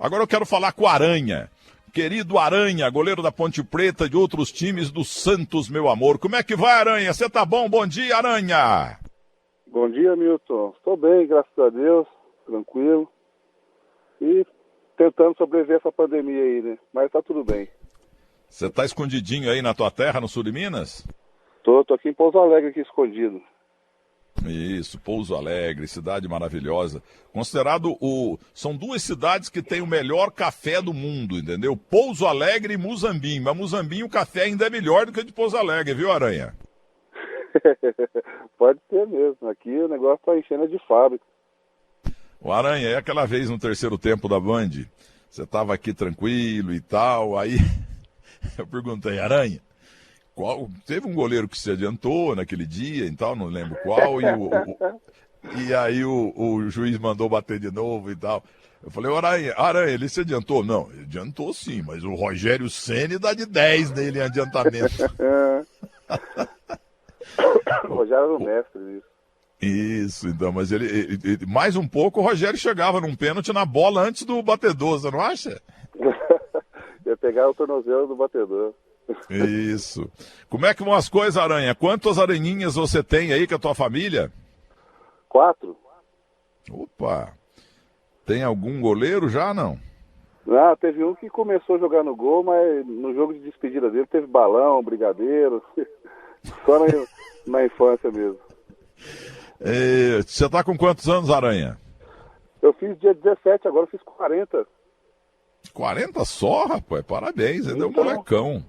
Agora eu quero falar com o Aranha. Querido Aranha, goleiro da Ponte Preta e de outros times do Santos, meu amor. Como é que vai, Aranha? Você tá bom? Bom dia, Aranha. Bom dia, Milton. Estou bem, graças a Deus, tranquilo. E tentando sobreviver essa pandemia aí, né? Mas tá tudo bem. Você tá escondidinho aí na tua terra, no sul de Minas? Tô aqui em Pouso Alegre, aqui escondido. Isso, Pouso Alegre, cidade maravilhosa. Considerado São duas cidades que têm o melhor café do mundo, entendeu? Pouso Alegre e Muzambinho. Mas Muzambinho o café ainda é melhor do que o de Pouso Alegre, viu, Aranha? Pode ser mesmo. Aqui o negócio tá enchendo de fábrica. O Aranha, é aquela vez no terceiro tempo da Band, você tava aqui tranquilo e tal, aí eu perguntei, Aranha, teve um goleiro que se adiantou naquele dia e tal, não lembro qual, e aí o juiz mandou bater de novo e tal. Eu falei, Aranha, ele se adiantou? Não, ele adiantou sim, mas o Rogério Ceni dá de 10 nele em adiantamento. O Rogério era o mestre nisso. Isso, então, mas ele mais um pouco o Rogério chegava num pênalti na bola antes do batedor, você não acha? Ia pegar o tornozelo do batedor. Isso. Como é que vão as coisas, Aranha? Quantas aranhinhas você tem aí com a tua família? 4. Opa! Tem algum goleiro já, não? Ah, teve um que começou a jogar no gol, mas no jogo de despedida dele teve balão, brigadeiro. Só na infância mesmo. Você tá com quantos anos, Aranha? Eu fiz dia 17, agora eu fiz 40. 40 só, rapaz? Parabéns, ainda é um molecão.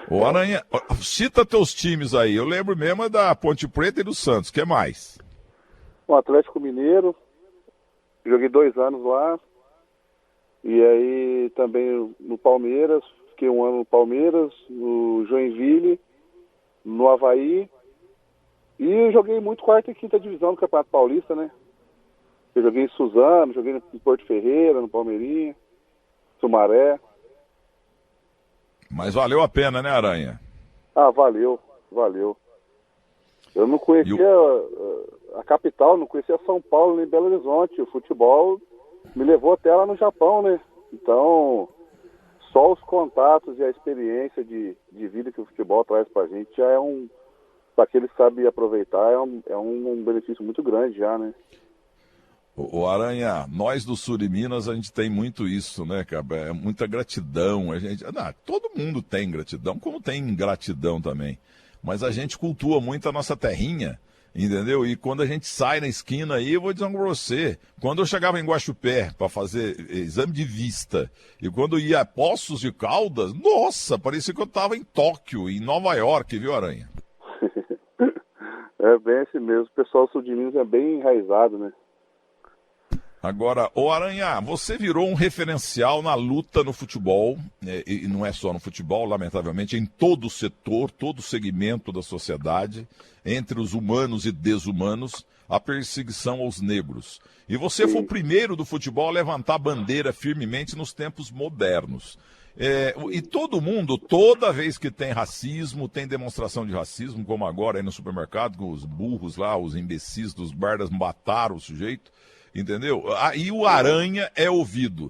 Ô, Aranha, cita teus times aí. Eu lembro mesmo da Ponte Preta e do Santos. O que mais? O Atlético Mineiro. Joguei 2 anos lá. E aí também no Palmeiras. Fiquei 1 ano no Palmeiras, no Joinville, no Avaí. E eu joguei muito 4ª e 5ª divisão do Campeonato Paulista, né? Eu joguei em Suzano, joguei em Porto Ferreira, no Palmeirinha, Sumaré. Mas valeu a pena, né, Aranha? Ah, valeu. Eu não conhecia a capital, não conhecia São Paulo nem Belo Horizonte. O futebol me levou até lá no Japão, né? Então, só os contatos e a experiência de vida que o futebol traz pra gente já é para aquele que sabe aproveitar, é um benefício muito grande já, né? O Aranha, nós do sul de Minas, a gente tem muito isso, né, cara? É muita gratidão. Todo mundo tem gratidão, como tem ingratidão também. Mas a gente cultua muito a nossa terrinha, entendeu? E quando a gente sai na esquina aí, eu vou dizer pra você, quando eu chegava em Guaxupé para fazer exame de vista, e quando eu ia a Poços de Caldas, nossa, parecia que eu estava em Tóquio, em Nova York, viu, Aranha? É bem assim mesmo. O pessoal sul de Minas é bem enraizado, né? Agora, ô Aranha, você virou um referencial na luta no futebol, e não é só no futebol, lamentavelmente, em todo o setor, todo o segmento da sociedade, entre os humanos e desumanos, a perseguição aos negros. E você foi o primeiro do futebol a levantar a bandeira firmemente nos tempos modernos. E todo mundo, toda vez que tem racismo, tem demonstração de racismo, como agora aí no supermercado, com os burros lá, os imbecis dos guardas mataram o sujeito, entendeu? Aí o Aranha é ouvido.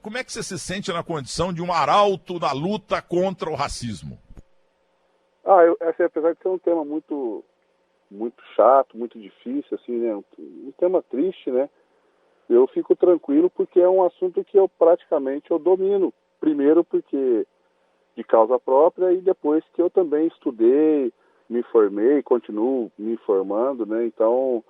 Como é que você se sente na condição de um arauto na luta contra o racismo? Apesar de ser um tema muito, muito chato, muito difícil, assim, né? Um tema triste, né? Eu fico tranquilo porque é um assunto que eu domino. Primeiro porque de causa própria e depois que eu também estudei, me formei, continuo me formando, né? Então,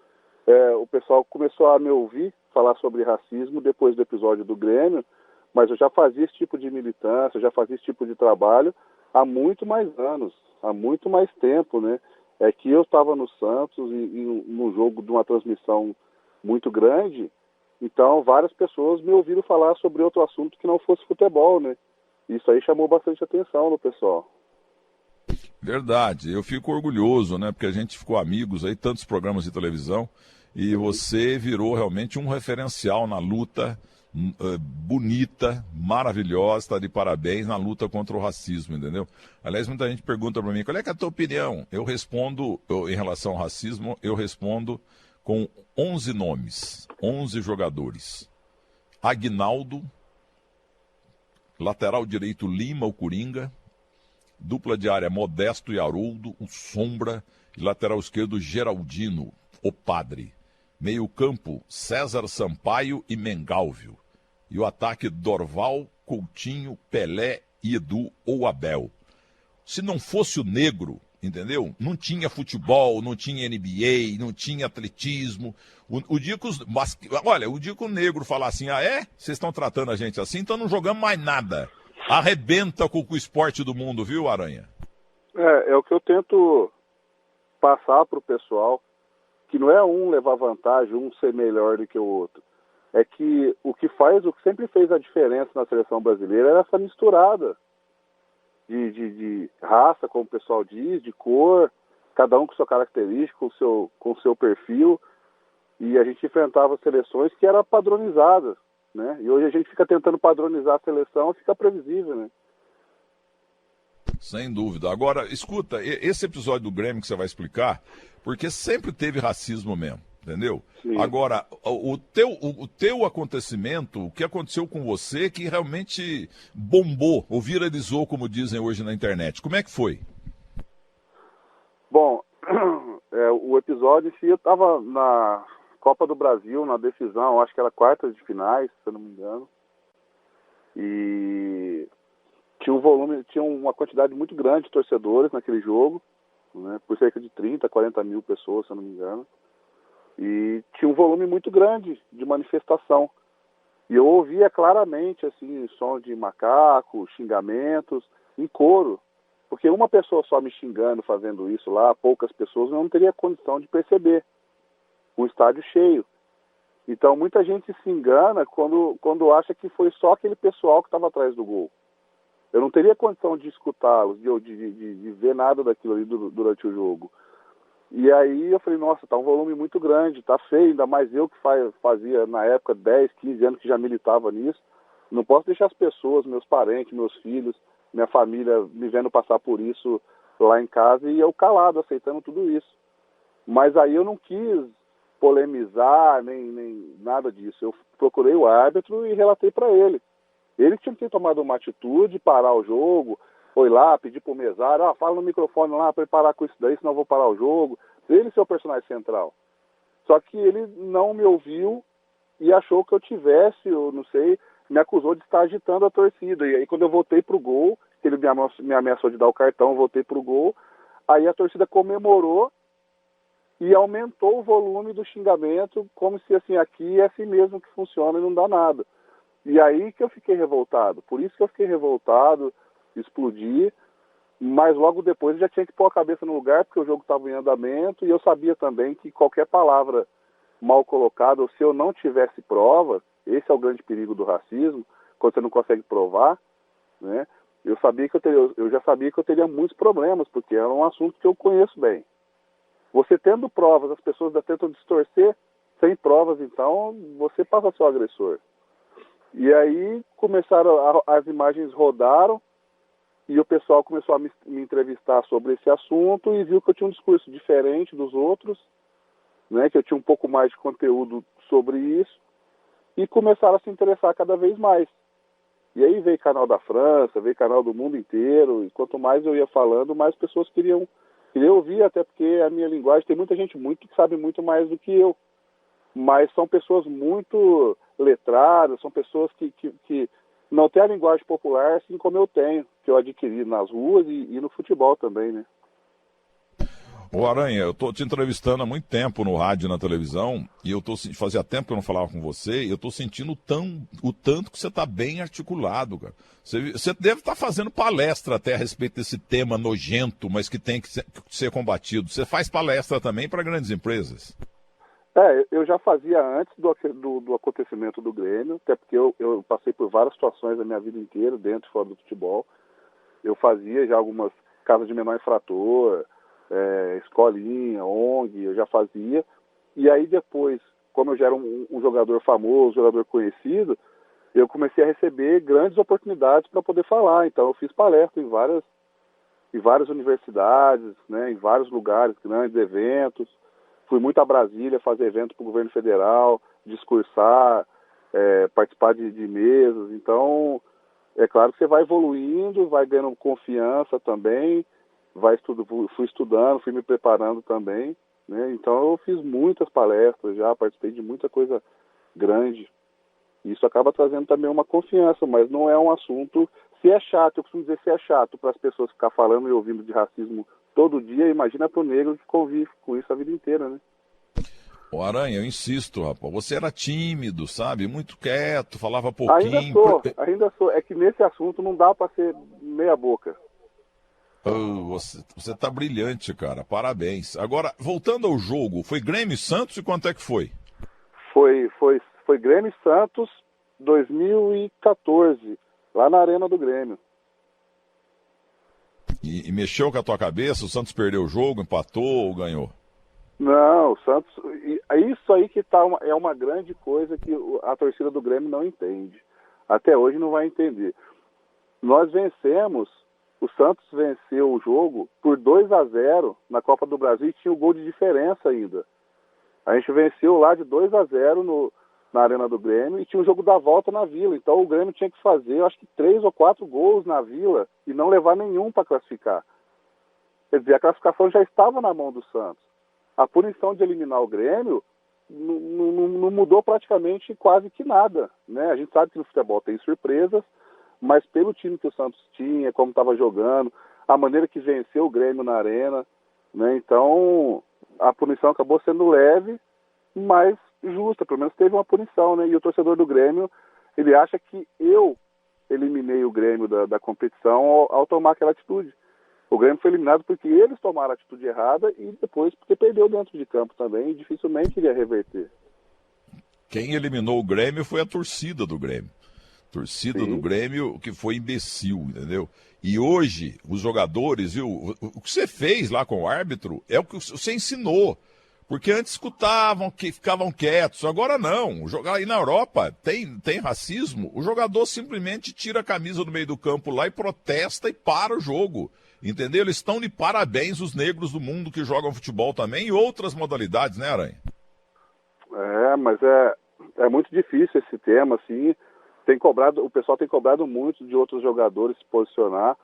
o pessoal começou a me ouvir falar sobre racismo depois do episódio do Grêmio, mas eu já fazia esse tipo de militância, eu já fazia esse tipo de trabalho há muito mais anos, há muito mais tempo, né? É que eu estava no Santos e num jogo de uma transmissão muito grande, então várias pessoas me ouviram falar sobre outro assunto que não fosse futebol, né? Isso aí chamou bastante atenção no pessoal. Verdade, eu fico orgulhoso, né? Porque a gente ficou amigos aí, tantos programas de televisão, e você virou realmente um referencial na luta bonita, maravilhosa, está de parabéns na luta contra o racismo, entendeu? Aliás, muita gente pergunta para mim, qual é que é a tua opinião? Eu respondo, em relação ao racismo, eu respondo com 11 nomes, 11 jogadores. Aguinaldo, lateral direito Lima, o Coringa, dupla de área Modesto e Haroldo, o Sombra, e lateral esquerdo Geraldino, o Padre. Meio campo César Sampaio e Mengalvio. E o ataque Dorval, Coutinho, Pelé e Edu ou Abel. Se não fosse o negro, entendeu? Não tinha futebol, não tinha NBA, não tinha atletismo. O dia que o dia que o negro falar assim, vocês estão tratando a gente assim, então não jogamos mais nada. Arrebenta com o esporte do mundo, viu, Aranha? É o que eu tento passar para o pessoal, que não é um levar vantagem, um ser melhor do que o outro. É que o que sempre fez a diferença na seleção brasileira era essa misturada de raça, como o pessoal diz, de cor, cada um com sua característica, com o seu perfil, e a gente enfrentava seleções que eram padronizadas, né? E hoje a gente fica tentando padronizar a seleção e fica previsível, né? Sem dúvida. Agora, escuta, esse episódio do Grêmio que você vai explicar, porque sempre teve racismo mesmo, entendeu? Sim. Agora, o teu acontecimento, o que aconteceu com você que realmente bombou, ou viralizou, como dizem hoje na internet, como é que foi? Bom, o episódio em si, eu estava na Copa do Brasil, na decisão, acho que era quartas de finais, se eu não me engano, e tinha uma quantidade muito grande de torcedores naquele jogo, né, por cerca de 30, 40 mil pessoas, se eu não me engano, e tinha um volume muito grande de manifestação. E eu ouvia claramente, assim, som de macaco, xingamentos, em coro, porque uma pessoa só me xingando, fazendo isso lá, poucas pessoas, eu não teria condição de perceber um estádio cheio. Então, muita gente se engana quando acha que foi só aquele pessoal que estava atrás do gol. Eu não teria condição de escutá-los, de ver nada daquilo ali durante o jogo. E aí eu falei, nossa, tá um volume muito grande, tá feio, ainda mais eu que fazia na época 10, 15 anos que já militava nisso. Não posso deixar as pessoas, meus parentes, meus filhos, minha família me vendo passar por isso lá em casa e eu calado, aceitando tudo isso. Mas aí eu não quis polemizar, nem nada disso. Eu procurei o árbitro e relatei para ele. Ele tinha que ter tomado uma atitude, parar o jogo, foi lá, pedir pro mesário, fala no microfone lá para ele parar com isso daí, senão eu vou parar o jogo. Ele ser o personagem central. Só que ele não me ouviu e achou que eu tivesse, eu não sei, me acusou de estar agitando a torcida. E aí quando eu voltei pro gol, ele me ameaçou de dar o cartão, eu voltei pro gol, aí a torcida comemorou e aumentou o volume do xingamento, como se assim, aqui é assim mesmo que funciona e não dá nada. E aí que eu fiquei revoltado. Por isso que eu fiquei revoltado, explodi, mas logo depois eu já tinha que pôr a cabeça no lugar, porque o jogo estava em andamento, e eu sabia também que qualquer palavra mal colocada, ou se eu não tivesse prova, esse é o grande perigo do racismo, quando você não consegue provar, né? Eu já sabia que eu teria muitos problemas, porque era um assunto que eu conheço bem. Você tendo provas, as pessoas tentam distorcer, sem provas, então você passa a ser o agressor. E aí as imagens rodaram e o pessoal começou a me entrevistar sobre esse assunto e viu que eu tinha um discurso diferente dos outros, né, que eu tinha um pouco mais de conteúdo sobre isso, e começaram a se interessar cada vez mais. E aí veio canal da França, veio canal do mundo inteiro, e quanto mais eu ia falando, mais pessoas queriam ouvir, até porque a minha linguagem, tem muita gente que sabe muito mais do que eu, mas são pessoas muito letradas, são pessoas que não têm a linguagem popular assim como eu tenho, que eu adquiri nas ruas e no futebol também, né? Ô Aranha, eu tô te entrevistando há muito tempo no rádio e na televisão, e fazia tempo que eu não falava com você, e eu tô sentindo o tanto que você tá bem articulado, cara. Você deve estar fazendo palestra até a respeito desse tema nojento, mas que tem que ser combatido. Você faz palestra também para grandes empresas? Eu já fazia antes do acontecimento do Grêmio, até porque eu passei por várias situações da minha vida inteira, dentro e fora do futebol. Eu fazia já algumas casas de menor infrator, escolinha, ONG, eu já fazia. E aí depois, como eu já era um jogador famoso, jogador conhecido, eu comecei a receber grandes oportunidades para poder falar. Então eu fiz palestra em várias universidades, né, em vários lugares, grandes eventos. Fui muito a Brasília fazer evento para o governo federal, discursar, participar de mesas. Então, é claro que você vai evoluindo, vai ganhando confiança também, fui estudando, fui me preparando também, né? Então eu fiz muitas palestras já, participei de muita coisa grande. Isso acaba trazendo também uma confiança, mas não é um assunto... Se é chato, eu costumo dizer, se é chato para as pessoas ficar falando e ouvindo de racismo todo dia, imagina para o negro que convive com isso a vida inteira, né? Ô Aranha, eu insisto, rapaz, você era tímido, sabe? Muito quieto, falava Ainda pouquinho. sou, ainda sou. É que nesse assunto não dá para ser meia boca. Oh, você tá brilhante, cara. Parabéns. Agora, voltando ao jogo, foi Grêmio e Santos e quanto é que foi? Foi Grêmio e Santos 2014, lá na Arena do Grêmio. E mexeu com a tua cabeça? O Santos perdeu o jogo, empatou ou ganhou? Não, o Santos... Isso aí que é uma grande coisa que a torcida do Grêmio não entende. Até hoje não vai entender. Nós vencemos, o Santos venceu o jogo por 2-0 na Copa do Brasil e tinha o gol de diferença ainda. A gente venceu lá de 2-0 na Arena do Grêmio e tinha o jogo da volta na Vila. Então o Grêmio tinha que fazer, eu acho que 3 ou 4 gols na Vila e não levar nenhum para classificar. Quer dizer, a classificação já estava na mão do Santos. A punição de eliminar o Grêmio não mudou praticamente quase que nada, né? A gente sabe que no futebol tem surpresas, mas pelo time que o Santos tinha, como estava jogando, a maneira que venceu o Grêmio na Arena, né? Então a punição acabou sendo leve, mas justa, pelo menos teve uma punição, né? E o torcedor do Grêmio, ele acha que eu eliminei o Grêmio da competição ao tomar aquela atitude. O Grêmio foi eliminado porque eles tomaram a atitude errada e depois porque perdeu dentro de campo também e dificilmente iria reverter. Quem eliminou o Grêmio foi a torcida do Grêmio. Torcida Sim. do Grêmio que foi imbecil, entendeu? E hoje, os jogadores, viu? O que você fez lá com o árbitro é o que você ensinou. Porque antes escutavam, que ficavam quietos, agora não. Aí na Europa tem racismo, o jogador simplesmente tira a camisa do meio do campo lá e protesta e para o jogo. Entendeu? Eles estão de parabéns, os negros do mundo que jogam futebol também e outras modalidades, né, Aranha? Mas é muito difícil esse tema, assim. O pessoal tem cobrado muito de outros jogadores se posicionar,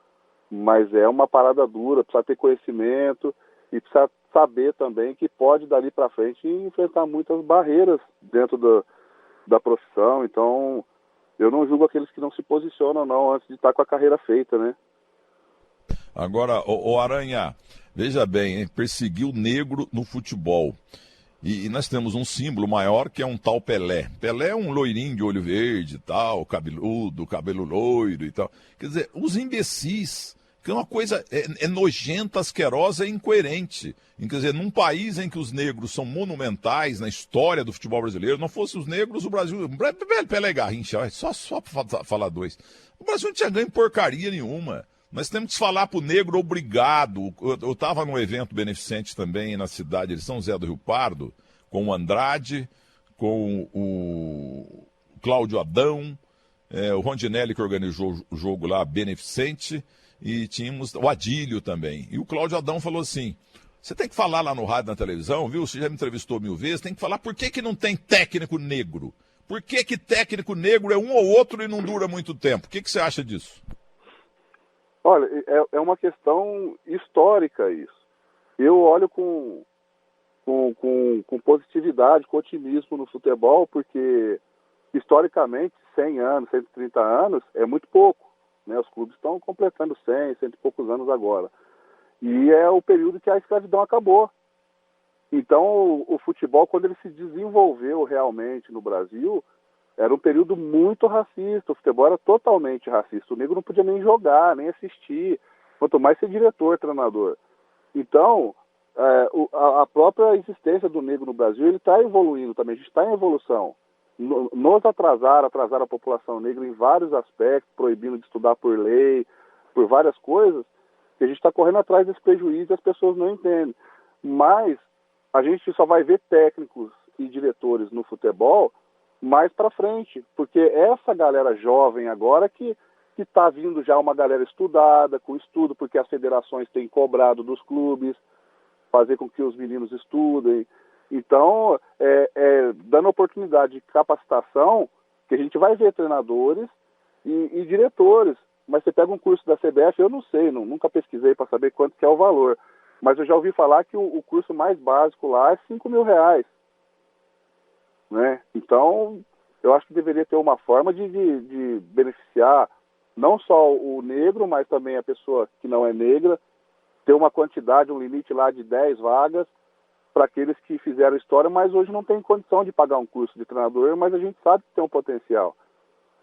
mas é uma parada dura, precisa ter conhecimento e precisa saber também que pode dali para frente enfrentar muitas barreiras dentro da profissão. Então, eu não julgo aqueles que não se posicionam não antes de estar com a carreira feita, né? Agora, o Aranha, veja bem, hein? Perseguiu o negro no futebol. E nós temos um símbolo maior que é um tal Pelé. Pelé é um loirinho de olho verde e tal, cabeludo, cabelo loiro e tal. Quer dizer, os imbecis, que é uma coisa nojenta, asquerosa e incoerente. Quer dizer, num país em que os negros são monumentais na história do futebol brasileiro, não fossem os negros, o Brasil... Pelé e Garrincha, só para falar dois. O Brasil não tinha ganho porcaria nenhuma. Nós temos que falar para o negro obrigado. Eu estava num evento beneficente também na cidade de São José do Rio Pardo, com o Andrade, com o Cláudio Adão, o Rondinelli que organizou o jogo lá, beneficente, e tínhamos o Adílio também. E o Cláudio Adão falou assim, você tem que falar lá no rádio, na televisão, viu? Você já me entrevistou 1000 vezes, tem que falar por que não tem técnico negro. Por que técnico negro é um ou outro e não dura muito tempo? O que você acha disso? Olha, é uma questão histórica isso. Eu olho com positividade, com otimismo no futebol, porque historicamente 100 anos, 130 anos é muito pouco, né? Os clubes estão completando 100 e poucos anos agora. E é o período que a escravidão acabou. Então o futebol, quando ele se desenvolveu realmente no Brasil, era um período muito racista, o futebol era totalmente racista, o negro não podia nem jogar, nem assistir, quanto mais ser diretor, treinador. Então, a própria existência do negro no Brasil, ele está evoluindo também, a gente está em evolução. Nos atrasaram a população negra em vários aspectos, proibindo de estudar por lei, por várias coisas, que a gente está correndo atrás desse prejuízo e as pessoas não entendem. Mas a gente só vai ver técnicos e diretores no futebol mais para frente, porque essa galera jovem agora que está vindo já uma galera estudada, com estudo, porque as federações têm cobrado dos clubes, fazer com que os meninos estudem. Então, dando oportunidade de capacitação, Porque a gente vai ver treinadores e diretores, mas você pega um curso da CBF, eu não sei, nunca pesquisei para saber quanto que é o valor, mas eu já ouvi falar que o curso mais básico lá é R$5.000, né? Então, eu acho que deveria ter uma forma de beneficiar não só o negro, mas também a pessoa que não é negra, ter uma quantidade, um limite lá de 10 vagas para aqueles que fizeram história, mas hoje não tem condição de pagar um curso de treinador, mas a gente sabe que tem um potencial.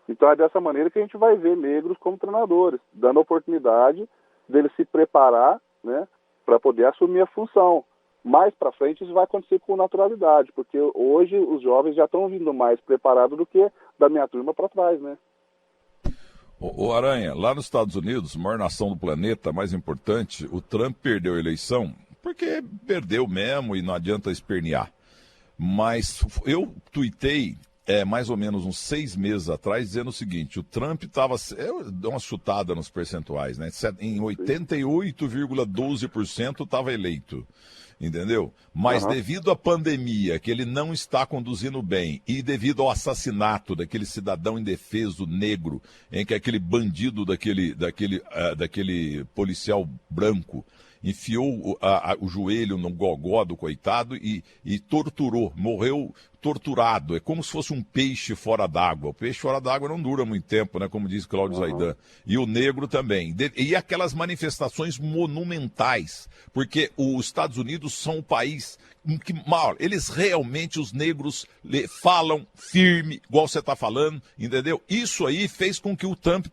Então é dessa maneira que a gente vai ver negros como treinadores, dando a oportunidade deles se preparar, né, para poder assumir a função. Mais para frente isso vai acontecer com naturalidade, porque hoje os jovens já estão vindo mais preparados do que da minha turma para trás, né? O Aranha, lá nos Estados Unidos, maior nação do planeta, mais importante, o Trump perdeu a eleição porque perdeu mesmo e não adianta espernear. Mas eu tuitei mais ou menos uns 6 meses atrás dizendo o seguinte, o Trump estava, eu dou uma chutada nos percentuais, né? Em 88,12% estava eleito. Entendeu? Mas devido à pandemia, que ele não está conduzindo bem, e devido ao assassinato daquele cidadão indefeso negro, em que aquele bandido daquele policial branco enfiou o joelho no gogó do coitado e torturou, morreu torturado. É como se fosse um peixe fora d'água. O peixe fora d'água não dura muito tempo, né? Como diz Cláudio Zaidan. E o negro também. E aquelas manifestações monumentais, porque os Estados Unidos são o país em que, mal, eles realmente, os negros, falam firme, igual você está falando, entendeu? Isso aí fez com que o Trump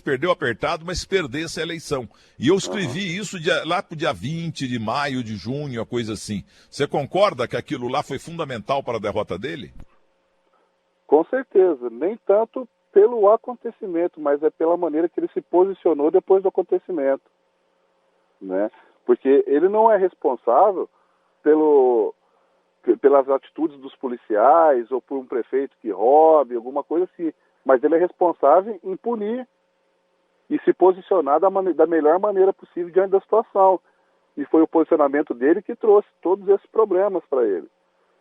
perdeu apertado, mas perdesse a eleição. E eu escrevi isso lá pro dia 20 de maio, de junho, a coisa assim. Você concorda que aquilo lá foi fundamental para a derrota dele? Com certeza, nem tanto pelo acontecimento, mas é pela maneira que ele se posicionou depois do acontecimento, né? Porque ele não é responsável pelas atitudes dos policiais ou por um prefeito que roube, alguma coisa assim, mas ele é responsável em punir e se posicionar da melhor maneira possível diante da situação. E foi o posicionamento dele que trouxe todos esses problemas para ele.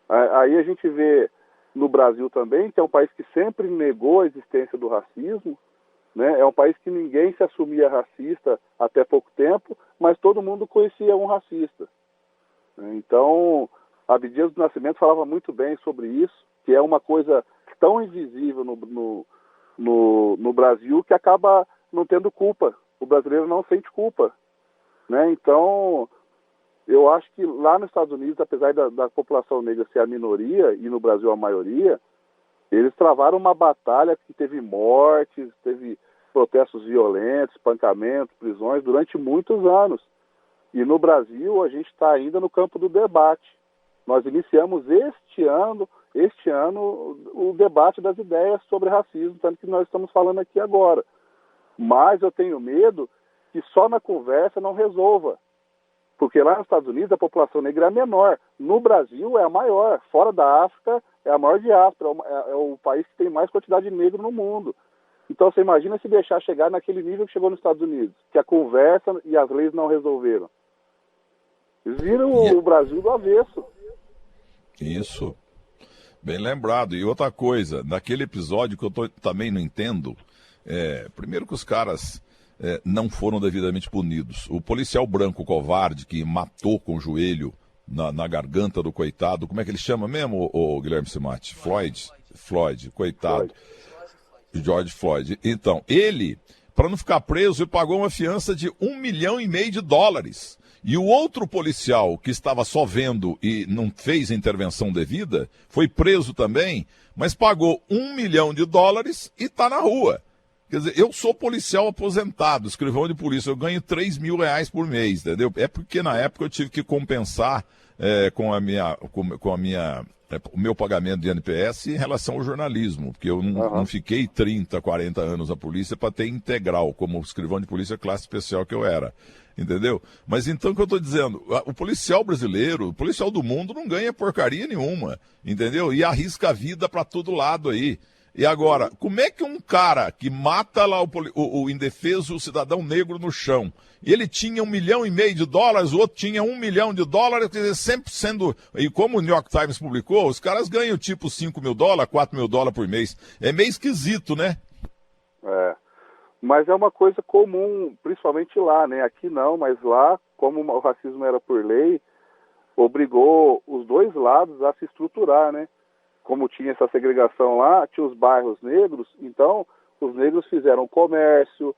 Aí a gente vê no Brasil também, que é um país que sempre negou a existência do racismo, né? É um país que ninguém se assumia racista até pouco tempo, mas todo mundo conhecia um racista. Então, Abdias do Nascimento falava muito bem sobre isso, que é uma coisa tão invisível no Brasil que acaba não tendo culpa. O brasileiro não sente culpa, né? Então, eu acho que lá nos Estados Unidos, apesar da população negra ser a minoria e no Brasil a maioria, eles travaram uma batalha que teve mortes, teve protestos violentos, espancamentos, prisões durante muitos anos. E no Brasil a gente está ainda no campo do debate. Nós iniciamos este ano o debate das ideias sobre racismo, tanto que nós estamos falando aqui agora. Mas eu tenho medo que só na conversa não resolva. Porque lá nos Estados Unidos a população negra é menor. No Brasil é a maior. Fora da África é a maior diáspora. É o país que tem mais quantidade de negro no mundo. Então você imagina se deixar chegar naquele nível que chegou nos Estados Unidos, que a conversa e as leis não resolveram. Viram o Brasil do avesso. Isso. Bem lembrado. E outra coisa, naquele episódio que eu também não entendo, primeiro que os caras não foram devidamente punidos. O policial branco covarde que matou com o joelho na garganta do coitado, como é que ele chama mesmo, o Guilherme Simati? Floyd, coitado. George Floyd. Então, ele, para não ficar preso, ele pagou uma fiança de $1,5 milhão de dólares. E o outro policial que estava só vendo e não fez a intervenção devida, foi preso também, mas pagou $1 milhão de dólares e está na rua. Quer dizer, eu sou policial aposentado, escrivão de polícia, eu ganho R$3 mil por mês, entendeu? É porque na época eu tive que compensar com o meu pagamento de NPS em relação ao jornalismo, porque eu não fiquei 30, 40 anos na polícia para ter integral, como escrivão de polícia classe especial que eu era. Entendeu? Mas então o que eu estou dizendo, o policial brasileiro, o policial do mundo não ganha porcaria nenhuma, entendeu? E arrisca a vida para todo lado aí. E agora, como é que um cara que mata lá o indefeso, o cidadão negro no chão, e ele tinha $1,5 milhão, o outro tinha $1 milhão, quer dizer, sempre sendo... E como o New York Times publicou, os caras ganham tipo $5 mil, $4 mil por mês. É meio esquisito, né? É. Mas é uma coisa comum, principalmente lá, né? Aqui não, mas lá, como o racismo era por lei, obrigou os dois lados a se estruturar, né? Como tinha essa segregação lá, tinha os bairros negros, então os negros fizeram comércio,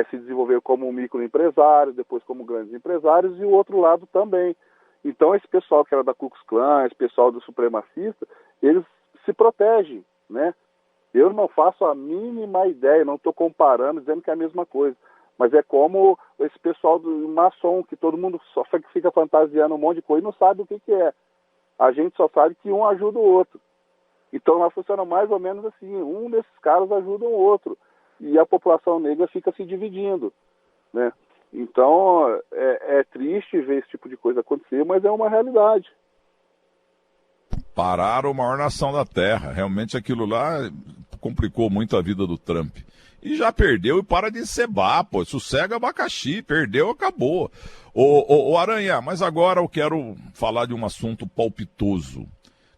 se desenvolveram como microempresários, depois como grandes empresários, e o outro lado também. Então esse pessoal que era da Ku Klux Klan, esse pessoal do supremacista, eles se protegem, né? Eu não faço a mínima ideia, não estou comparando, dizendo que é a mesma coisa. Mas é como esse pessoal do maçom, que todo mundo só fica fantasiando um monte de coisa e não sabe o que é. A gente só sabe que um ajuda o outro. Então lá funciona mais ou menos assim, um desses caras ajuda o outro. E a população negra fica se dividindo, né? Então é triste ver esse tipo de coisa acontecer, mas é uma realidade. Pararam a maior nação da Terra. Realmente aquilo lá complicou muito a vida do Trump. E já perdeu e para de cebar, pô. Sossega abacaxi, perdeu, acabou. Ô Aranha, mas agora eu quero falar de um assunto palpitoso.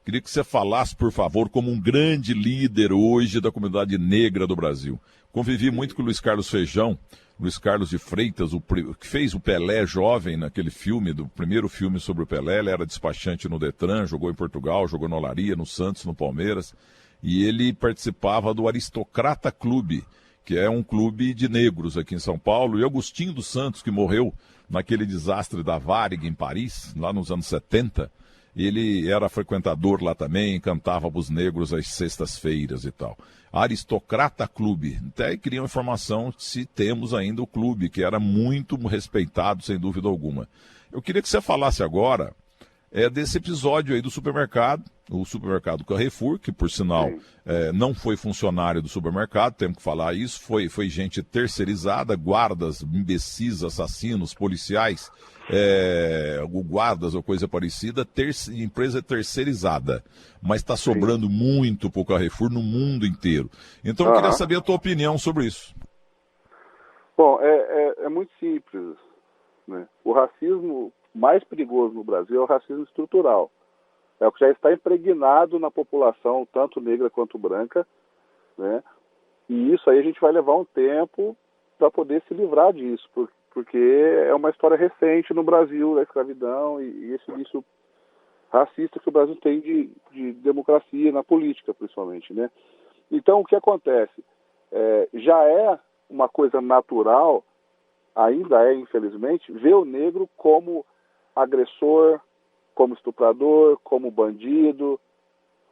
Queria que você falasse, por favor, como um grande líder hoje da comunidade negra do Brasil. Convivi muito com o Luiz Carlos Feijão, Luiz Carlos de Freitas, que fez o Pelé jovem naquele filme, do primeiro filme sobre o Pelé. Ele era despachante no Detran, jogou em Portugal, jogou no Olaria, no Santos, no Palmeiras. E ele participava do Aristocrata Clube, que é um clube de negros aqui em São Paulo. E Agostinho dos Santos, que morreu naquele desastre da Varig em Paris, lá nos anos 70, ele era frequentador lá também, cantava para os negros às sextas-feiras e tal. Aristocrata Clube. Até queria informação se temos ainda o clube, que era muito respeitado, sem dúvida alguma. Eu queria que você falasse agora desse episódio aí do supermercado, o supermercado Carrefour, que por sinal não foi funcionário do supermercado, temos que falar isso, foi gente terceirizada, guardas, imbecis, assassinos, policiais, guardas ou coisa parecida, empresa terceirizada, mas está sobrando muito para o Carrefour no mundo inteiro. Então eu queria saber a tua opinião sobre isso. Bom, é muito simples, né? O racismo mais perigoso no Brasil é o racismo estrutural. É o que já está impregnado na população, tanto negra quanto branca, né? E isso aí a gente vai levar um tempo para poder se livrar disso, porque é uma história recente no Brasil, da escravidão e esse vício racista que o Brasil tem de democracia na política, principalmente, né? Então, o que acontece? Já é uma coisa natural, ainda é, infelizmente, ver o negro como agressor, como estuprador, como bandido,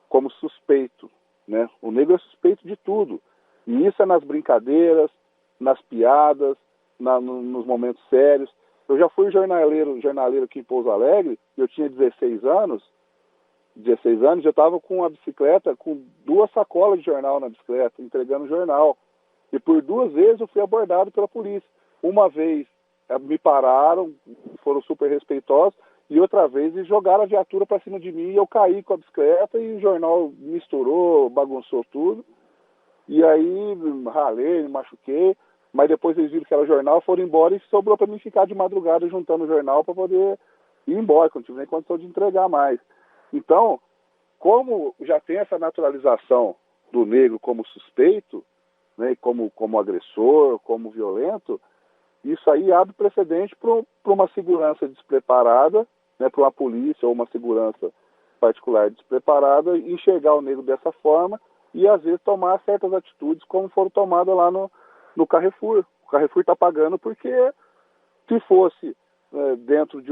como suspeito, né? O negro é suspeito de tudo. E isso é nas brincadeiras, nas piadas, nos momentos sérios. Eu já fui jornaleiro aqui em Pouso Alegre, eu tinha 16 anos, eu estava com uma bicicleta, com 2 sacolas de jornal na bicicleta, entregando jornal. E por 2 vezes eu fui abordado pela polícia. Uma vez me pararam, foram super respeitosos, e outra vez eles jogaram a viatura para cima de mim e eu caí com a bicicleta e o jornal misturou, bagunçou tudo. E aí ralei, me machuquei, mas depois eles viram que era jornal, foram embora e sobrou para mim ficar de madrugada juntando o jornal para poder ir embora, que eu não tive nem condição de entregar mais. Então, como já tem essa naturalização do negro como suspeito, né, como agressor, como violento, isso aí abre precedente para uma segurança despreparada, né, para uma polícia ou uma segurança particular despreparada, enxergar o negro dessa forma e, às vezes, tomar certas atitudes como foram tomadas lá no Carrefour. O Carrefour está pagando porque, se fosse dentro de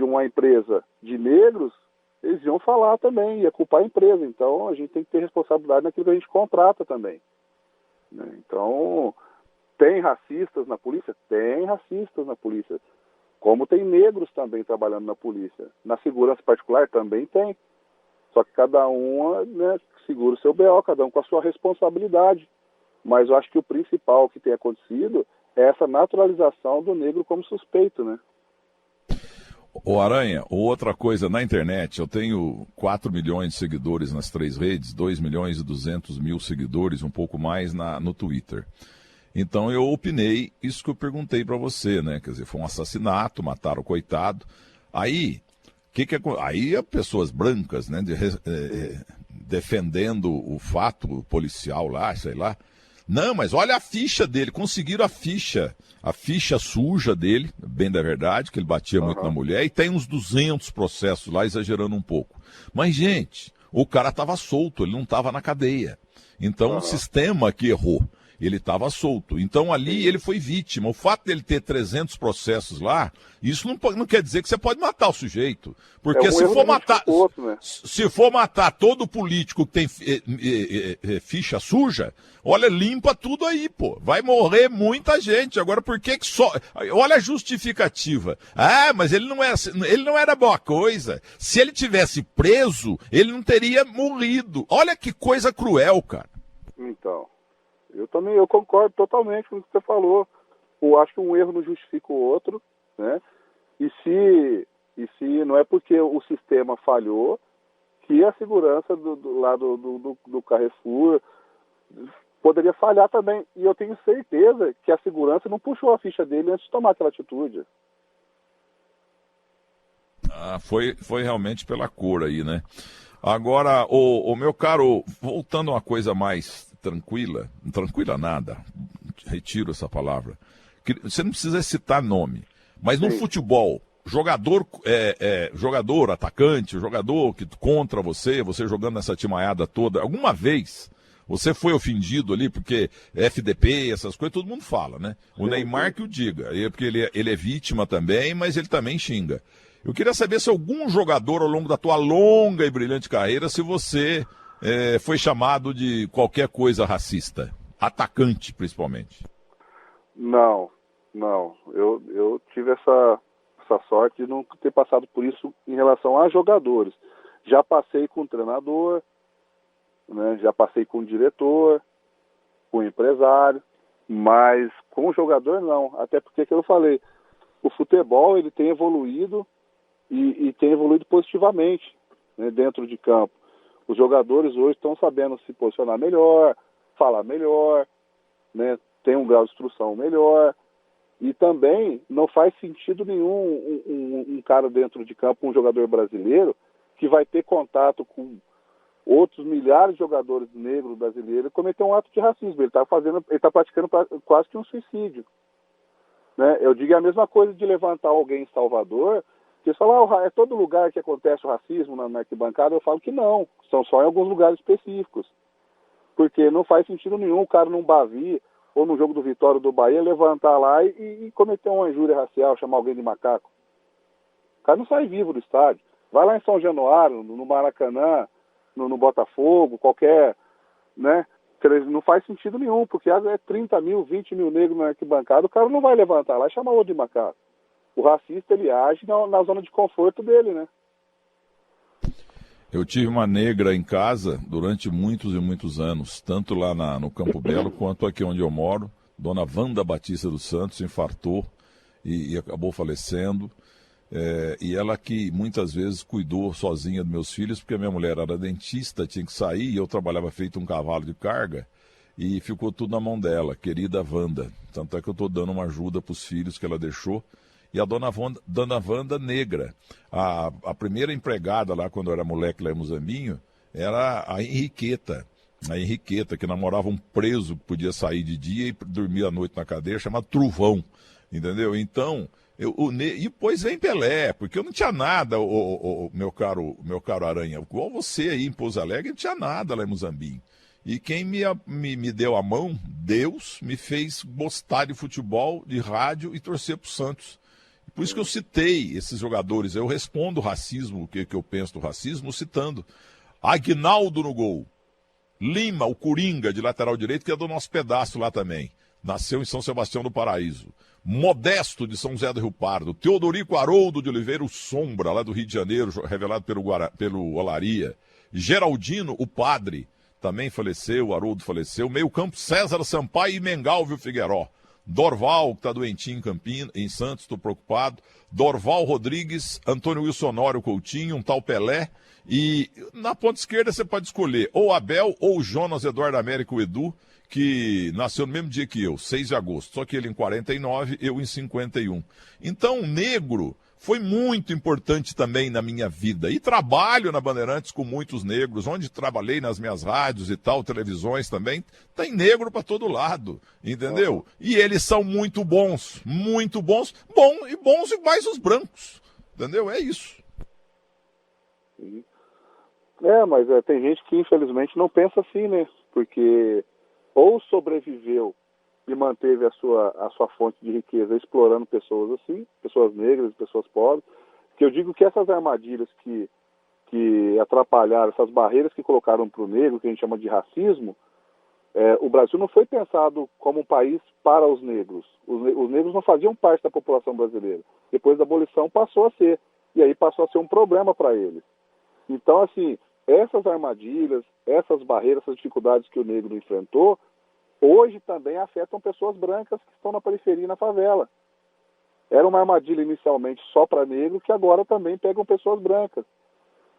uma empresa de negros, eles iam falar também, ia culpar a empresa. Então, a gente tem que ter responsabilidade naquilo que a gente contrata também, né? Então, tem racistas na polícia? Tem racistas na polícia. Como tem negros também trabalhando na polícia. Na segurança particular também tem. Só que cada um, né, segura o seu BO, cada um com a sua responsabilidade. Mas eu acho que o principal que tem acontecido é essa naturalização do negro como suspeito, né? Ô Aranha, outra coisa, na internet, eu tenho 4 milhões de seguidores nas 3 redes, 2 milhões e 200 mil seguidores, um pouco mais no Twitter. Então eu opinei isso que eu perguntei para você, né? Quer dizer, foi um assassinato, mataram o coitado. Aí, aí pessoas brancas, né, defendendo o fato policial lá, sei lá. Não, mas olha a ficha dele, conseguiram a ficha suja dele, bem da verdade, que ele batia muito na mulher, e tem uns 200 processos lá, exagerando um pouco. Mas, gente, o cara estava solto, ele não estava na cadeia. Então, o sistema que errou, ele estava solto. Então, ali, ele foi vítima. O fato dele ter 300 processos lá, isso não quer dizer que você pode matar o sujeito. Porque se for matar... Outro, né? Se for matar todo político que tem ficha suja, olha, limpa tudo aí, pô. Vai morrer muita gente. Agora, por que só... Olha a justificativa. Ah, mas ele não era boa coisa. Se ele tivesse preso, ele não teria morrido. Olha que coisa cruel, cara. Então, eu concordo totalmente com o que você falou. Eu acho que um erro não justifica o outro, né? E se não é porque o sistema falhou que a segurança do Carrefour poderia falhar também. E eu tenho certeza que a segurança não puxou a ficha dele antes de tomar aquela atitude. Foi realmente pela cor aí, né? Agora, o meu caro, voltando a uma coisa mais tranquila nada, retiro essa palavra. Você não precisa citar nome, mas no futebol, jogador, atacante, jogador que contra você jogando nessa timaiada toda, alguma vez você foi ofendido ali, porque FDP, essas coisas, todo mundo fala, né? O Neymar que o diga, porque ele é vítima também, mas ele também xinga. Eu queria saber se algum jogador, ao longo da tua longa e brilhante carreira, se você foi chamado de qualquer coisa racista. Atacante, principalmente. Não. Eu tive essa sorte de não ter passado por isso em relação a jogadores. Já passei com treinador, né? Já passei com diretor, com empresário, mas com jogador não. Até porque, que eu falei, o futebol ele tem evoluído e tem evoluído positivamente, né, dentro de campo. Os jogadores hoje estão sabendo se posicionar melhor, falar melhor, né, tem um grau de instrução melhor. E também não faz sentido nenhum um cara dentro de campo, um jogador brasileiro, que vai ter contato com outros milhares de jogadores negros brasileiros, cometer um ato de racismo. Ele está praticando quase que um suicídio. Né? Eu digo a mesma coisa de levantar alguém em Salvador, que fala, é todo lugar que acontece o racismo na arquibancada. Eu falo que não, são só em alguns lugares específicos. Porque não faz sentido nenhum o cara num Bavi ou no jogo do Vitória do Bahia levantar lá e cometer uma injúria racial, chamar alguém de macaco. O cara não sai vivo do estádio. Vai lá em São Januário, no Maracanã, no Botafogo, qualquer, né? Não faz sentido nenhum, porque é 30 mil, 20 mil negros na arquibancada, o cara não vai levantar lá e chamar outro de macaco. O racista, ele age na zona de conforto dele, né? Eu tive uma negra em casa durante muitos e muitos anos, tanto lá no Campo Belo quanto aqui onde eu moro. Dona Wanda Batista dos Santos infartou e acabou falecendo. E ela que muitas vezes cuidou sozinha dos meus filhos, porque a minha mulher era dentista, tinha que sair, e eu trabalhava feito um cavalo de carga, e ficou tudo na mão dela, querida Wanda. Tanto é que eu estou dando uma ajuda para os filhos que ela deixou. E a dona Wanda negra, a primeira empregada lá, quando eu era moleque lá em Muzambinho, era a Henriqueta. A Henriqueta, que namorava um preso que podia sair de dia e dormir à noite na cadeia, chamado Truvão, entendeu? Então, e depois vem Pelé, porque eu não tinha nada, meu caro Aranha, igual você aí em Pouso Alegre, não tinha nada lá em Muzambinho. E quem me deu a mão, Deus, me fez gostar de futebol, de rádio e torcer pro Santos. Por isso que eu citei esses jogadores. Eu respondo o racismo, o que eu penso do racismo, citando Aguinaldo no gol. Lima, o Coringa, de lateral direito, que é do nosso pedaço lá também. Nasceu em São Sebastião do Paraíso. Modesto, de São José do Rio Pardo. Teodorico Haroldo de Oliveira, o Sombra, lá do Rio de Janeiro, revelado pelo Olaria. Geraldino, o Padre, também faleceu, o Haroldo faleceu. Meio campo, César Sampaio e Mengalvio Figueiró. Dorval, que está doentinho em Santos, estou preocupado. Dorval Rodrigues, Antônio Wilson Honório Coutinho, um tal Pelé. E na ponta esquerda você pode escolher ou Abel ou Jonas Eduardo Américo, o Edu, que nasceu no mesmo dia que eu, 6 de agosto. Só que ele em 49, eu em 51. Então, negro foi muito importante também na minha vida. E trabalho na Bandeirantes com muitos negros, onde trabalhei nas minhas rádios e tal, televisões também, tem negro para todo lado, entendeu? E eles são muito bons, bons iguais os brancos, entendeu? É isso. Mas tem gente que infelizmente não pensa assim, né? Porque ou sobreviveu e manteve a sua fonte de riqueza explorando pessoas assim, pessoas negras, pessoas pobres, que eu digo que essas armadilhas que atrapalharam, essas barreiras que colocaram para o negro, que a gente chama de racismo, o Brasil não foi pensado como um país para os negros. Os negros não faziam parte da população brasileira. Depois da abolição passou a ser, e aí passou a ser um problema para eles. Então, assim, essas armadilhas, essas barreiras, essas dificuldades que o negro enfrentou, hoje também afetam pessoas brancas que estão na periferia e na favela. Era uma armadilha inicialmente só para negro, que agora também pegam pessoas brancas.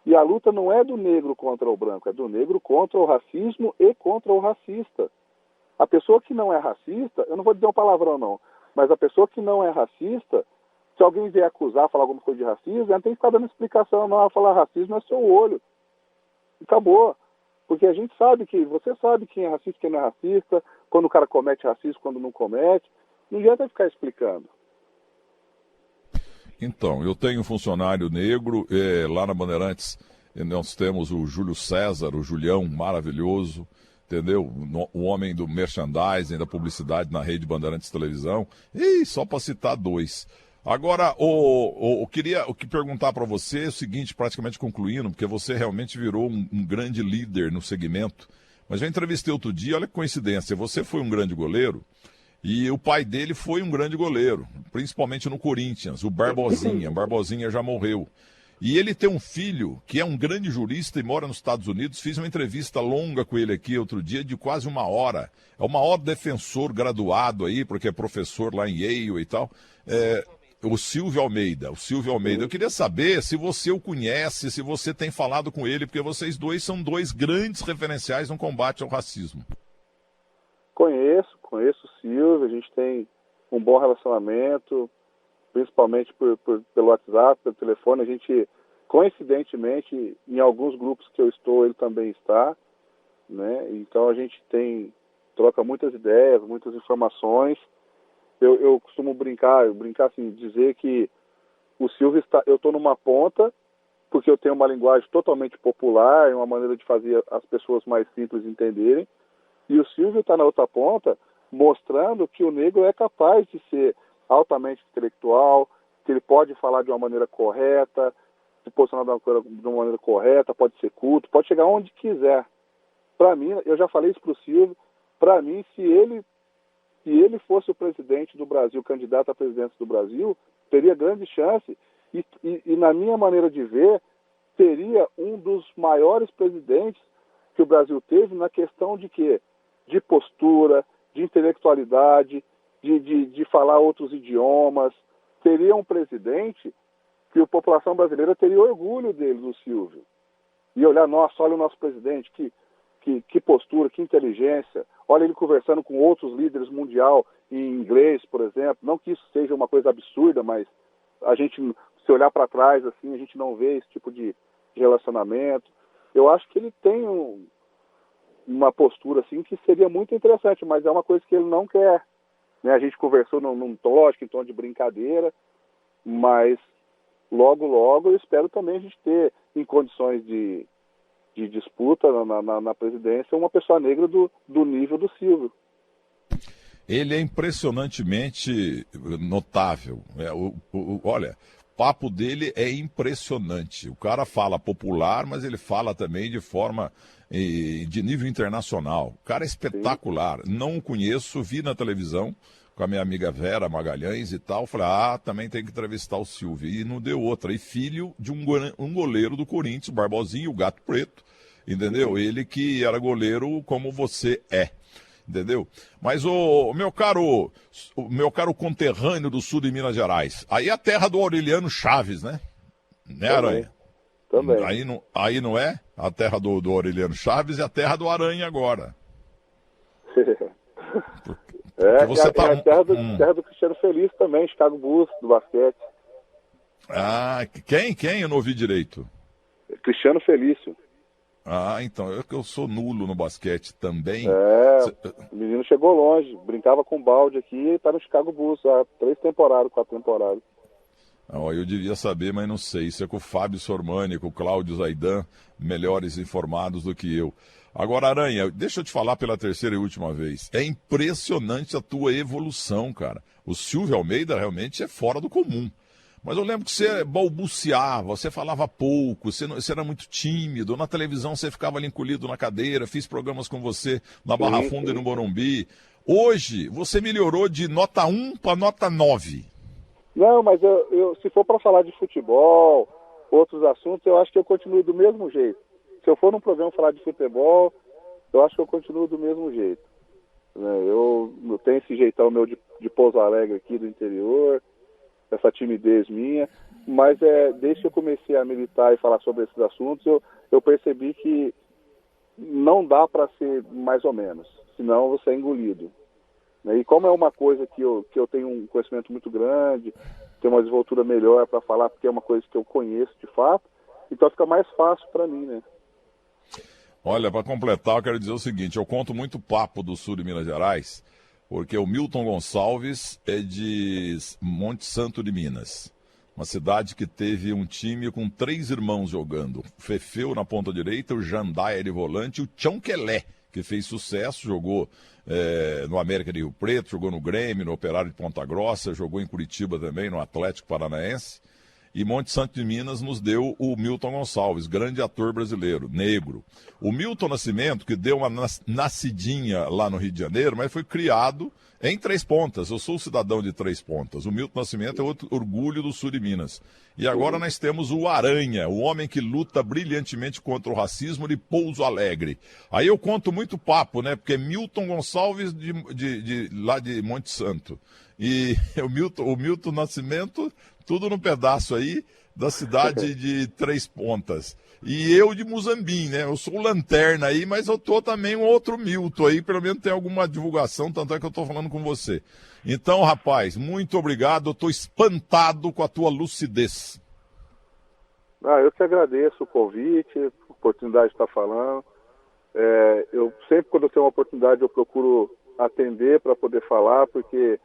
E a luta não é do negro contra o branco, é do negro contra o racismo e contra o racista. A pessoa que não é racista, eu não vou dizer um palavrão não, mas a pessoa que não é racista, se alguém vier acusar, falar alguma coisa de racismo, ela tem que ficar dando explicação, não, ela falar racismo é seu olho. E acabou. Porque a gente sabe você sabe quem é racista, quem não é racista, quando o cara comete racismo, quando não comete. Não adianta ficar explicando. Então, eu tenho um funcionário negro, lá na Bandeirantes nós temos o Júlio César, o Julião, maravilhoso, entendeu? O homem do merchandising, da publicidade na rede Bandeirantes Televisão, e só para citar 2. Agora, eu queria perguntar para você o seguinte, praticamente concluindo, porque você realmente virou um grande líder no segmento, mas eu entrevistei outro dia, olha que coincidência, você foi um grande goleiro, e o pai dele foi um grande goleiro, principalmente no Corinthians, o Barbosinha. Barbosinha já morreu. E ele tem um filho que é um grande jurista e mora nos Estados Unidos. Fiz uma entrevista longa com ele aqui outro dia, de quase 1 hora. É o maior defensor graduado aí, porque é professor lá em Yale e tal. O Silvio Almeida. Eu queria saber se você o conhece, se você tem falado com ele, porque vocês dois são 2 grandes referenciais no combate ao racismo. Conheço o Silvio, a gente tem um bom relacionamento, principalmente pelo WhatsApp, pelo telefone. A gente, coincidentemente, em alguns grupos que eu estou, ele também está, né? Então a gente troca muitas ideias, muitas informações. Eu costumo brincar assim, dizer que o Silvio eu estou numa ponta, porque eu tenho uma linguagem totalmente popular, uma maneira de fazer as pessoas mais simples entenderem, e o Silvio está na outra ponta, mostrando que o negro é capaz de ser altamente intelectual, que ele pode falar de uma maneira correta, se posicionar de uma maneira correta, pode ser culto, pode chegar onde quiser. Para mim, eu já falei isso para o Silvio, para mim, se ele fosse o presidente do Brasil, candidato à presidência do Brasil, teria grande chance e na minha maneira de ver, seria um dos maiores presidentes que o Brasil teve na questão de quê? De postura, de intelectualidade, de falar outros idiomas. Seria um presidente que a população brasileira teria orgulho dele, do Silvio. E olhar, nossa, olha o nosso presidente, que postura, que inteligência. Olha ele conversando com outros líderes mundial em inglês, por exemplo. Não que isso seja uma coisa absurda, mas a gente, se olhar para trás, assim, a gente não vê esse tipo de relacionamento. Eu acho que ele tem uma postura assim que seria muito interessante, mas é uma coisa que ele não quer, né? A gente conversou num tom, lógico, em tom de brincadeira, mas logo eu espero também a gente ter em condições de disputa na presidência uma pessoa negra do nível do Silvio. Ele é impressionantemente notável. Olha, o papo dele é impressionante. O cara fala popular, mas ele fala também de forma de nível internacional. O cara é espetacular. Sim. Não o conheço, vi na televisão com a minha amiga Vera Magalhães e tal. Falei, também tem que entrevistar o Silvio. E não deu outra. E filho de um goleiro do Corinthians, o Barbosinha, o Gato Preto. Entendeu? Ele que era goleiro como você é. entendeu? Mas o meu caro conterrâneo do sul de Minas Gerais, aí é a terra do Aureliano Chaves, né? Né, Aranha? Também. Aí não é? A terra do Aureliano Chaves é a terra do Aranha agora. Você é a terra do Cristiano Feliz também, Chicago Bulls, do basquete. Ah, quem? Eu não ouvi direito. Cristiano Felício. Ah, então, eu sou nulo no basquete também. O menino chegou longe, brincava com balde aqui e tá no Chicago Bulls há 4 temporadas. Eu devia saber, mas não sei. Isso é com o Fábio Sormani, com o Cláudio Zaidan, melhores informados do que eu. Agora, Aranha, deixa eu te falar pela terceira e última vez. É impressionante a tua evolução, cara. O Silvio Almeida realmente é fora do comum. Mas eu lembro que você balbuciava, você falava pouco, você era muito tímido. Na televisão você ficava ali encolhido na cadeira, fiz programas com você na Barra Funda e no Morumbi. Hoje, você melhorou de nota 1 para nota 9. Não, mas eu se for para falar de futebol, outros assuntos, eu acho que eu continuo do mesmo jeito. Se eu for num programa falar de futebol, eu acho que eu continuo do mesmo jeito. Eu tenho esse jeitão meu de Pouso Alegre aqui do interior, essa timidez minha, mas desde que eu comecei a militar e falar sobre esses assuntos, eu percebi que não dá para ser mais ou menos, senão você é engolido. E como é uma coisa que eu tenho um conhecimento muito grande, tenho uma desenvoltura melhor para falar, porque é uma coisa que eu conheço de fato, então fica mais fácil para mim, né? Olha, para completar, eu quero dizer o seguinte, eu conto muito papo do sul de Minas Gerais, porque o Milton Gonçalves é de Monte Santo de Minas, uma cidade que teve um time com 3 irmãos jogando, o Fefeu na ponta direita, o Jandaia de volante e o Tchonquelé, que fez sucesso, jogou no América de Rio Preto, jogou no Grêmio, no Operário de Ponta Grossa, jogou em Curitiba também, no Atlético Paranaense. E Monte Santo de Minas nos deu o Milton Gonçalves, grande ator brasileiro, negro. O Milton Nascimento, que deu uma nascidinha lá no Rio de Janeiro, mas foi criado em Três Pontas. Eu sou cidadão de Três Pontas. O Milton Nascimento é outro orgulho do sul de Minas. E agora nós temos o Aranha, o homem que luta brilhantemente contra o racismo de Pouso Alegre. Aí eu conto muito papo, né? Porque é Milton Gonçalves lá de Monte Santo. E o Milton Nascimento, tudo no pedaço aí da cidade de Três Pontas. E eu de Muzambim, né? Eu sou lanterna aí, mas eu tô também um outro Milton aí, pelo menos tem alguma divulgação, tanto é que eu tô falando com você. Então, rapaz, muito obrigado, eu tô espantado com a tua lucidez. Eu que agradeço o convite, a oportunidade de estar falando. Eu sempre, quando eu tenho uma oportunidade, eu procuro atender para poder falar, porque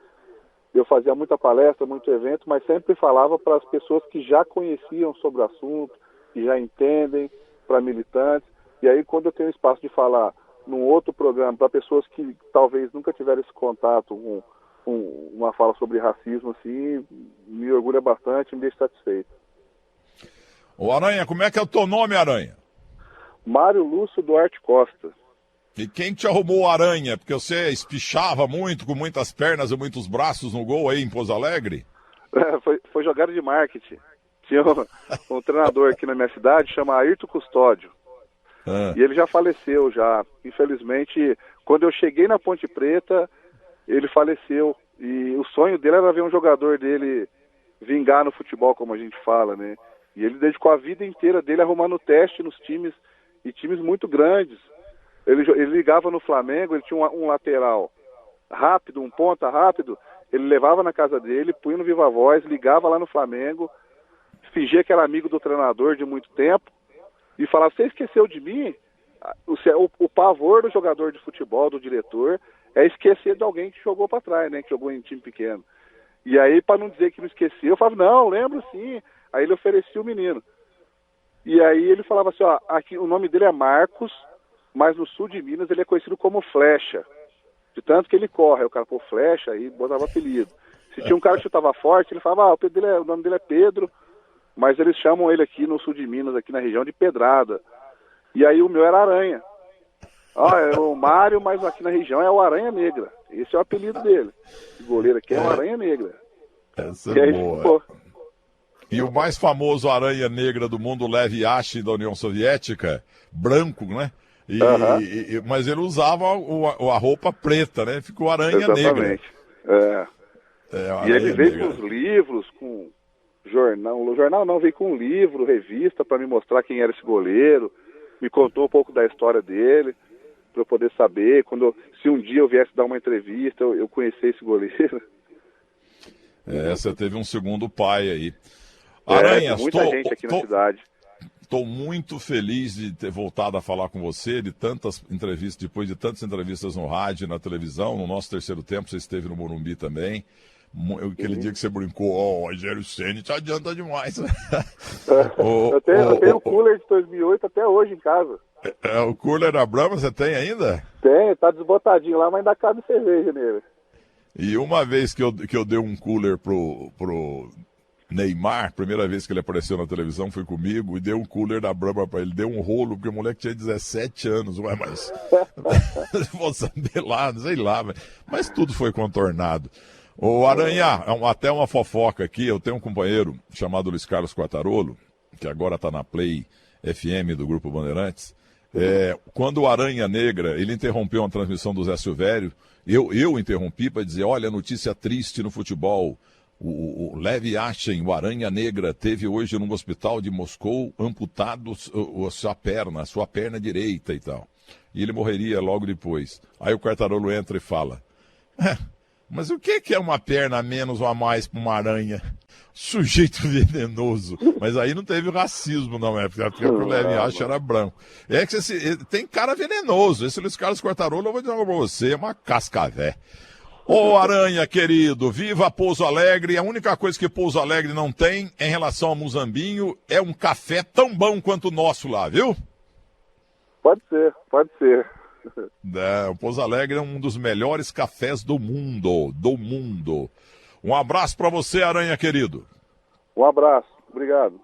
eu fazia muita palestra, muito evento, mas sempre falava para as pessoas que já conheciam sobre o assunto, que já entendem, para militantes. E aí, quando eu tenho espaço de falar num outro programa, para pessoas que talvez nunca tiveram esse contato com uma fala sobre racismo, assim, me orgulha bastante e me deixa satisfeito. Ô Aranha, como é que é o teu nome, Aranha? Mário Lúcio Duarte Costa. E quem te arrumou o Aranha? Porque você espichava muito, com muitas pernas e muitos braços no gol aí em Pouso Alegre? Foi jogada de marketing. Tinha um treinador aqui na minha cidade, chama Ayrton Custódio. E ele já faleceu já. Infelizmente, quando eu cheguei na Ponte Preta, ele faleceu. E o sonho dele era ver um jogador dele vingar no futebol, como a gente fala, né? E ele dedicou a vida inteira dele arrumando teste nos times, e times muito grandes. Ele ligava no Flamengo, ele tinha um lateral rápido, um ponta rápido, ele levava na casa dele, punha no Viva Voz, ligava lá no Flamengo, fingia que era amigo do treinador de muito tempo, e falava, você esqueceu de mim? O pavor do jogador de futebol, do diretor, é esquecer de alguém que jogou para trás, né, que jogou em time pequeno. E aí, para não dizer que não esqueceu, eu falava, não, lembro sim. Aí ele oferecia o menino. E aí ele falava assim, aqui, o nome dele é Marcos, mas no sul de Minas ele é conhecido como Flecha. De tanto que ele corre, aí o cara pô Flecha, aí botava apelido. Se tinha um cara que chutava forte, ele falava, o nome dele é Pedro, mas eles chamam ele aqui no sul de Minas, aqui na região de Pedrada. E aí o meu era Aranha. É o Mário, mas aqui na região é o Aranha Negra. Esse é o apelido dele. O goleiro aqui é o Aranha Negra. Essa é boa. E o mais famoso Aranha Negra do mundo, Lev Yashin, da União Soviética, branco, né? Mas ele usava a roupa preta, né? Ficou Aranha Exatamente. Negra. E ele veio com os livros, com jornal não, veio com um livro, revista, para me mostrar quem era esse goleiro, me contou um pouco da história dele, para eu poder saber, se um dia eu viesse dar uma entrevista, eu conhecer esse goleiro. Você teve um segundo pai aí. Aranha, muita gente aqui na cidade. Estou muito feliz de ter voltado a falar com você, depois de tantas entrevistas no rádio, na televisão, no nosso terceiro tempo, você esteve no Morumbi também. Aquele dia que você brincou, Rogério Ceni te adianta demais. Eu tenho o cooler de 2008 até hoje em casa. O cooler da Brahma você tem ainda? Tem, tá desbotadinho lá, mas ainda cabe cerveja nele. E uma vez que eu dei um cooler pro Neymar, primeira vez que ele apareceu na televisão foi comigo, e deu um cooler da Brahma pra ele, deu um rolo, porque o moleque tinha 17 anos, mas vou saber lá, sei lá, mas tudo foi contornado. Ô Aranha, até uma fofoca aqui, eu tenho um companheiro chamado Luiz Carlos Quartarolo, que agora está na Play FM do Grupo Bandeirantes. Quando o Aranha Negra, ele interrompeu uma transmissão do Zé Silvério, eu interrompi para dizer, olha, notícia triste no futebol, o Lev Yashin, o Aranha Negra, teve hoje num hospital de Moscou amputado a sua perna direita e tal. E ele morreria logo depois. Aí o Quartarolo entra e fala, mas o que é uma perna a menos ou a mais para uma aranha? Sujeito venenoso. Mas aí não teve racismo, não é? Porque o Lev Yashin era branco. Que tem cara venenoso. Esse Luiz Carlos Quartarolo, eu vou dizer pra você, é uma cascavé. Ô Aranha, querido, viva Pouso Alegre. A única coisa que Pouso Alegre não tem em relação ao Muzambinho é um café tão bom quanto o nosso lá, viu? Pode ser. O Pouso Alegre é um dos melhores cafés do mundo. Um abraço pra você, Aranha, querido. Um abraço, obrigado.